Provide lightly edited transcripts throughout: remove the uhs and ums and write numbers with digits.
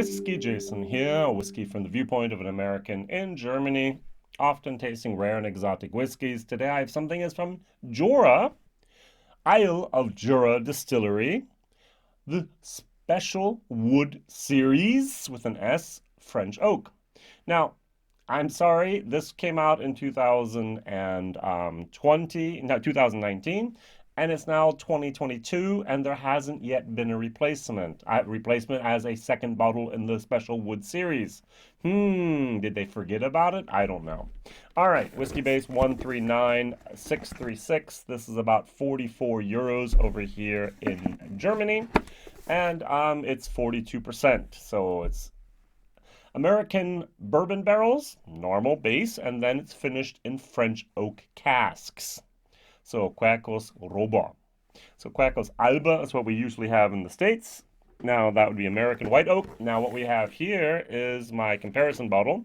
WhiskyJason here, a whiskey from the viewpoint of an American in Germany, often tasting rare and exotic whiskeys. Today I have something that's from Jura, Isle of Jura Distillery, the Special Wood Series with an S, French Oak. Now, I'm sorry, this came out in 2019, and it's now 2022, and there hasn't yet been a replacement. Replacement as a second bottle in the Special Wood series. Did they forget about it? I don't know. All right, Whiskybase 139636. This is about 44 euros over here in Germany, and it's 42%. So it's American bourbon barrels, normal base, and then it's finished in French oak casks. So Quercus Roba. So Quercus Alba is what we usually have in the States. Now that would be American white oak. Now what we have here is my comparison bottle.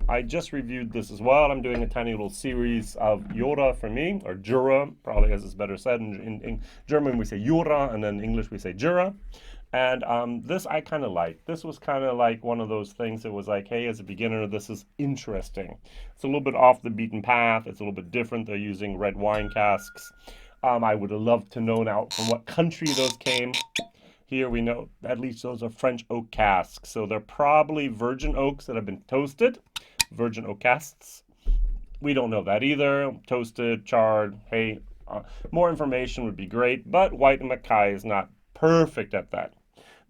I just reviewed this as well. I'm doing a tiny little series of Jura for me, or Jura, probably as it's better said. In German we say Jura, and then in English we say Jura. And this I kind of like. This was kind of like one of those things that was like, hey, as a beginner, this is interesting. It's a little bit off the beaten path. It's a little bit different. They're using red wine casks. I would have loved to know now from what country those came. Here we know at least those are French oak casks. So they're probably virgin oaks that have been toasted. Virgin oak casks. We don't know that either. Toasted, charred. Hey, more information would be great. But White and Mackay is not perfect at that.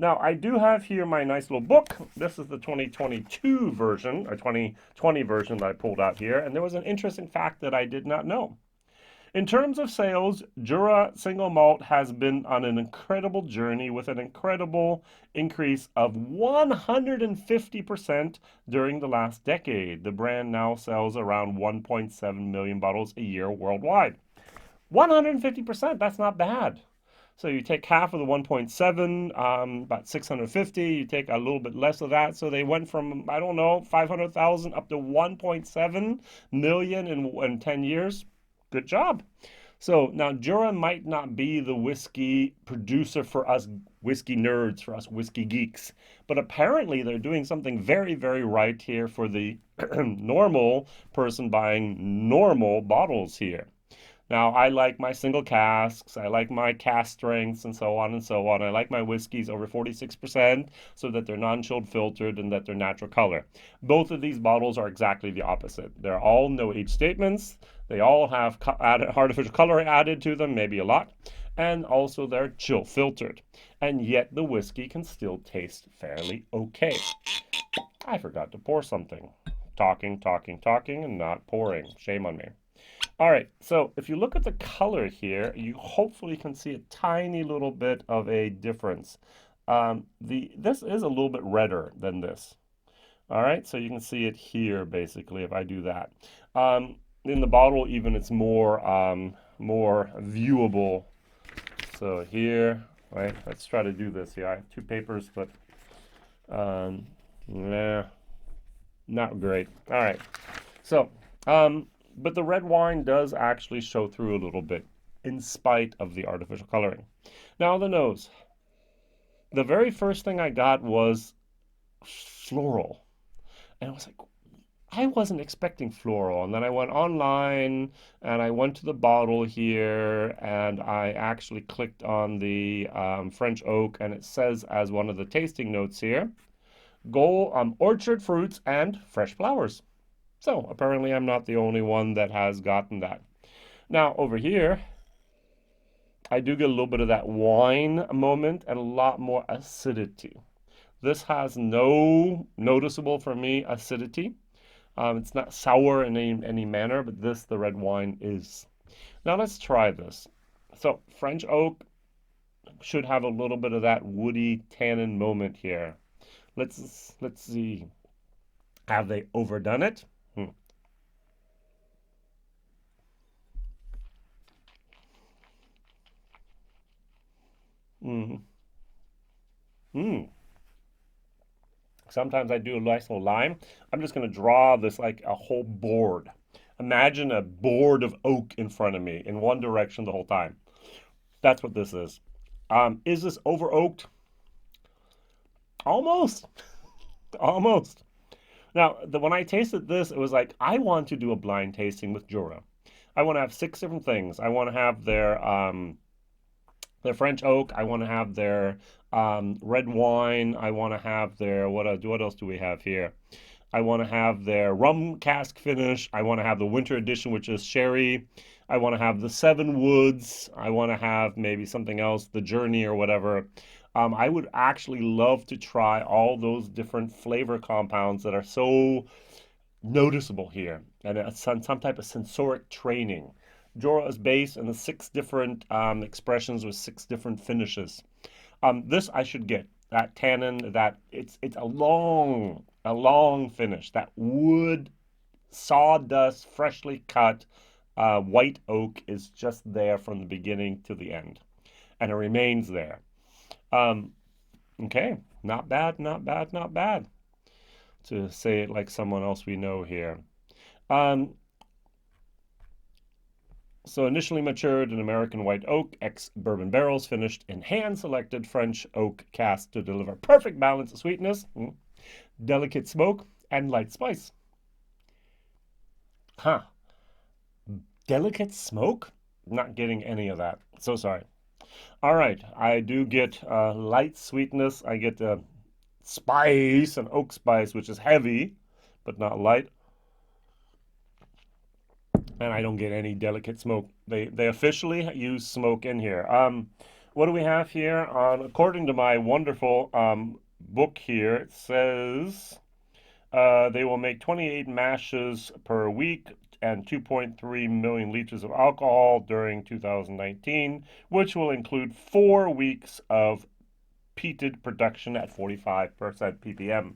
Now, I do have here my nice little book. This is the 2022 version, or 2020 version that I pulled out here, and there was an interesting fact that I did not know. In terms of sales, Jura Single Malt has been on an incredible journey with an incredible increase of 150% during the last decade. The brand now sells around 1.7 million bottles a year worldwide. 150%, that's not bad. So you take half of the 1.7, about 650, you take a little bit less of that. So they went from, I don't know, 500,000 up to 1.7 million in 10 years. Good job. So now Jura might not be the whiskey producer for us whiskey nerds, for us whiskey geeks, but apparently they're doing something very, very right here for the normal person buying normal bottles here. Now, I like my single casks, I like my cask strengths, and so on and so on. I like my whiskeys over 46% so that they're non-chilled filtered and that they're natural color. Both of these bottles are exactly the opposite. They're all no age statements. They all have artificial color added to them, maybe a lot. And also they're chill filtered. And yet the whiskey can still taste fairly okay. I forgot to pour something. Talking, and not pouring. Shame on me. All right, so if you look at the color here, you hopefully can see a tiny little bit of a difference. This is a little bit redder than this. All right, so you can see it here basically if I do that. In the bottle, even it's more more viewable. So here, right? Let's try to do this here. I have two papers, but nah, not great. All right, so but the red wine does actually show through a little bit in spite of the artificial coloring. Now the nose. The very first thing I got was floral. And I was like, I wasn't expecting floral. And then I went online and I went to the bottle here and I actually clicked on the French oak, and it says as one of the tasting notes here, orchard fruits and fresh flowers. So apparently I'm not the only one that has gotten that. Now over here, I do get a little bit of that wine moment and a lot more acidity. This has no noticeable for me acidity. It's not sour in any manner, but the red wine is. Now let's try this. So French oak should have a little bit of that woody tannin moment here. Let's see. Have they overdone it? Sometimes I do a nice little lime. I'm just going to draw this like a whole board. Imagine a board of oak in front of me in one direction the whole time. That's what this is. Is this over oaked? Almost. Almost. Now, when I tasted this, it was like, I want to do a blind tasting with Jura. I want to have six different things. I want to have their French oak. I want to have their red wine. I want to have their what else do we have here? I want to have their rum cask finish. I want to have the winter edition, which is sherry. I want to have the seven woods. I want to have maybe something else, the journey or whatever. I would actually love to try all those different flavor compounds that are so noticeable here, and some type of sensoric training. Jura is based on the six different expressions with six different finishes. This I should get that tannin. That it's a long finish. That wood sawdust, freshly cut white oak is just there from the beginning to the end, and it remains there. Um, okay, not bad, not bad, not bad. To say it like someone else we know here. Um, So initially matured in American white oak, ex-bourbon barrels, finished in hand-selected French oak casks to deliver perfect balance of sweetness, delicate smoke, and light spice. Huh. Delicate smoke? Not getting any of that. So sorry. All right. I do get light sweetness. I get spice and oak spice, which is heavy, but not light. And I don't get any delicate smoke. They officially use smoke in here. What do we have here? According to my wonderful book here, it says they will make 28 mashes per week and 2.3 million liters of alcohol during 2019, which will include 4 weeks of peated production at 45% ppm.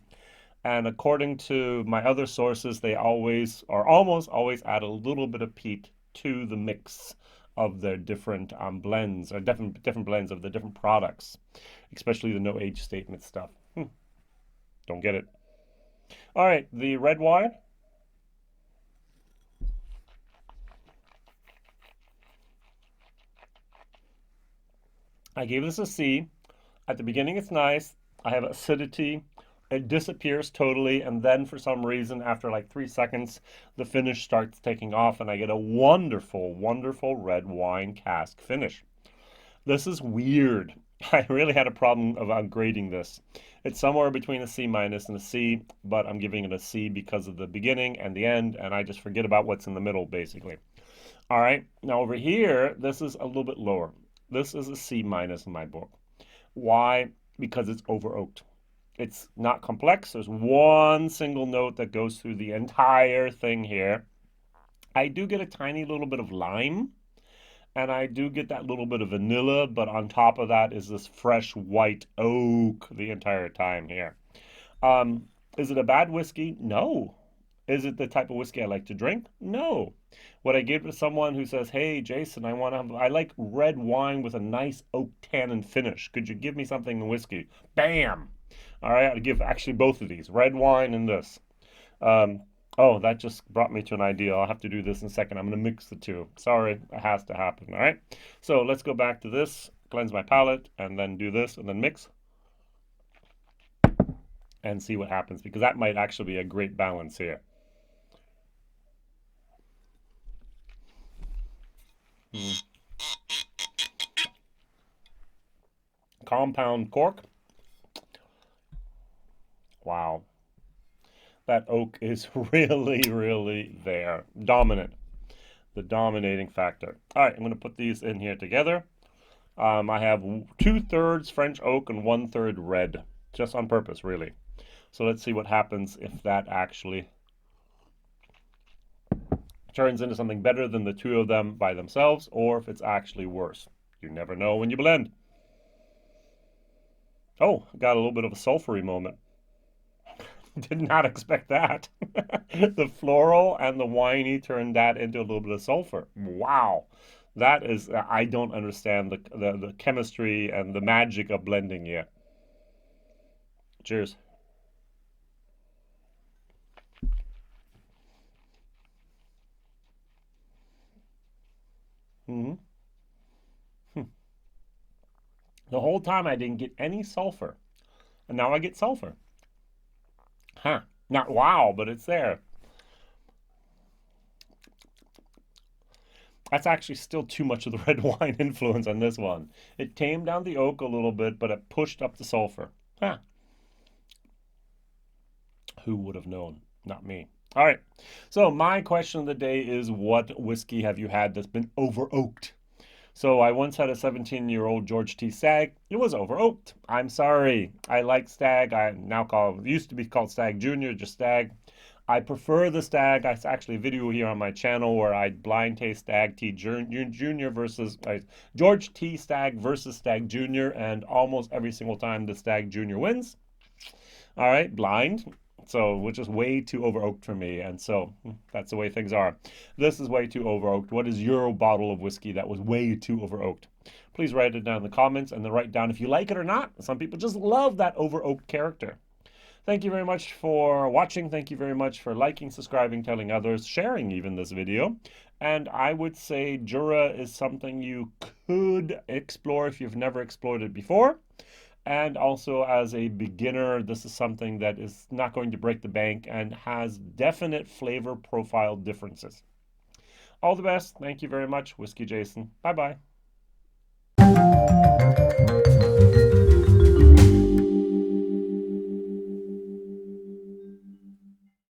And according to my other sources, they always or almost always add a little bit of peat to the mix of their different blends or different blends of the different products, especially the no age statement stuff. Don't get it. All right, the red wine. I gave this a C. At the beginning, it's nice. I have acidity. It disappears totally, and then for some reason, after like 3 seconds, the finish starts taking off, and I get a wonderful, wonderful red wine cask finish. This is weird. I really had a problem of grading this. It's somewhere between a C minus and a C, but I'm giving it a C because of the beginning and the end, and I just forget about what's in the middle, basically. All right, now over here, this is a little bit lower. This is a C minus in my book. Why? Because it's over oaked. It's not complex. There's one single note that goes through the entire thing here. I do get a tiny little bit of lime, and I do get that little bit of vanilla, but on top of that is this fresh white oak the entire time here. Is it a bad whiskey? No. Is it the type of whiskey I like to drink? No. Would I give it to someone who says, "Hey, Jason, I like red wine with a nice oak tannin finish. Could you give me something in whiskey?" Bam. All right, I'd give actually both of these, red wine and this. Um, oh, that just brought me to an idea. I'll have to do this in a second. I'm going to mix the two. Sorry, it has to happen. All right. So let's go back to this, cleanse my palate, and then do this, and then mix and see what happens, because that might actually be a great balance here. Mm. Compound cork. Wow. That oak is really, really there. Dominant. The dominating factor. All right, I'm going to put these in here together. I have 2/3 French oak and 1/3 red, just on purpose, really. So let's see what happens if that actually turns into something better than the two of them by themselves, or if it's actually worse. You never know when you blend. Oh, got a little bit of a sulfury moment. Did not expect that. The floral and the winey turned that into a little bit of sulfur. Wow. That is, I don't understand the chemistry and the magic of blending yet. Cheers. Hmm. The whole time I didn't get any sulfur, and now I get sulfur. Huh. Not wow, but it's there. That's actually still too much of the red wine influence on this one. It tamed down the oak a little bit, but it pushed up the sulfur. Huh. Who would have known? Not me. All right. So my question of the day is, what whiskey have you had that's been over oaked? So I once had a 17-year-old George T. Stag. It was over oaked. I'm sorry. I like Stag. I now call it used to be called Stag Junior, just Stag. I prefer the Stag. It's actually a video here on my channel where I blind taste Stag T Junior versus George T. Stag versus Stag Junior, and almost every single time the Stag Junior wins. All right, blind. So, which is way too over oaked for me, and so that's the way things are. This is way too over oaked. What is your bottle of whiskey that was way too over oaked? Please write it down in the comments, and then write down if you like it or not. Some people just love that over oaked character. Thank you very much for watching. Thank you very much for liking, subscribing, telling others, sharing even this video. And I would say Jura is something you could explore if you've never explored it before. And also as a beginner, this is something that is not going to break the bank and has definite flavor profile differences. All the best. Thank you very much. Whiskey Jason. Bye-bye.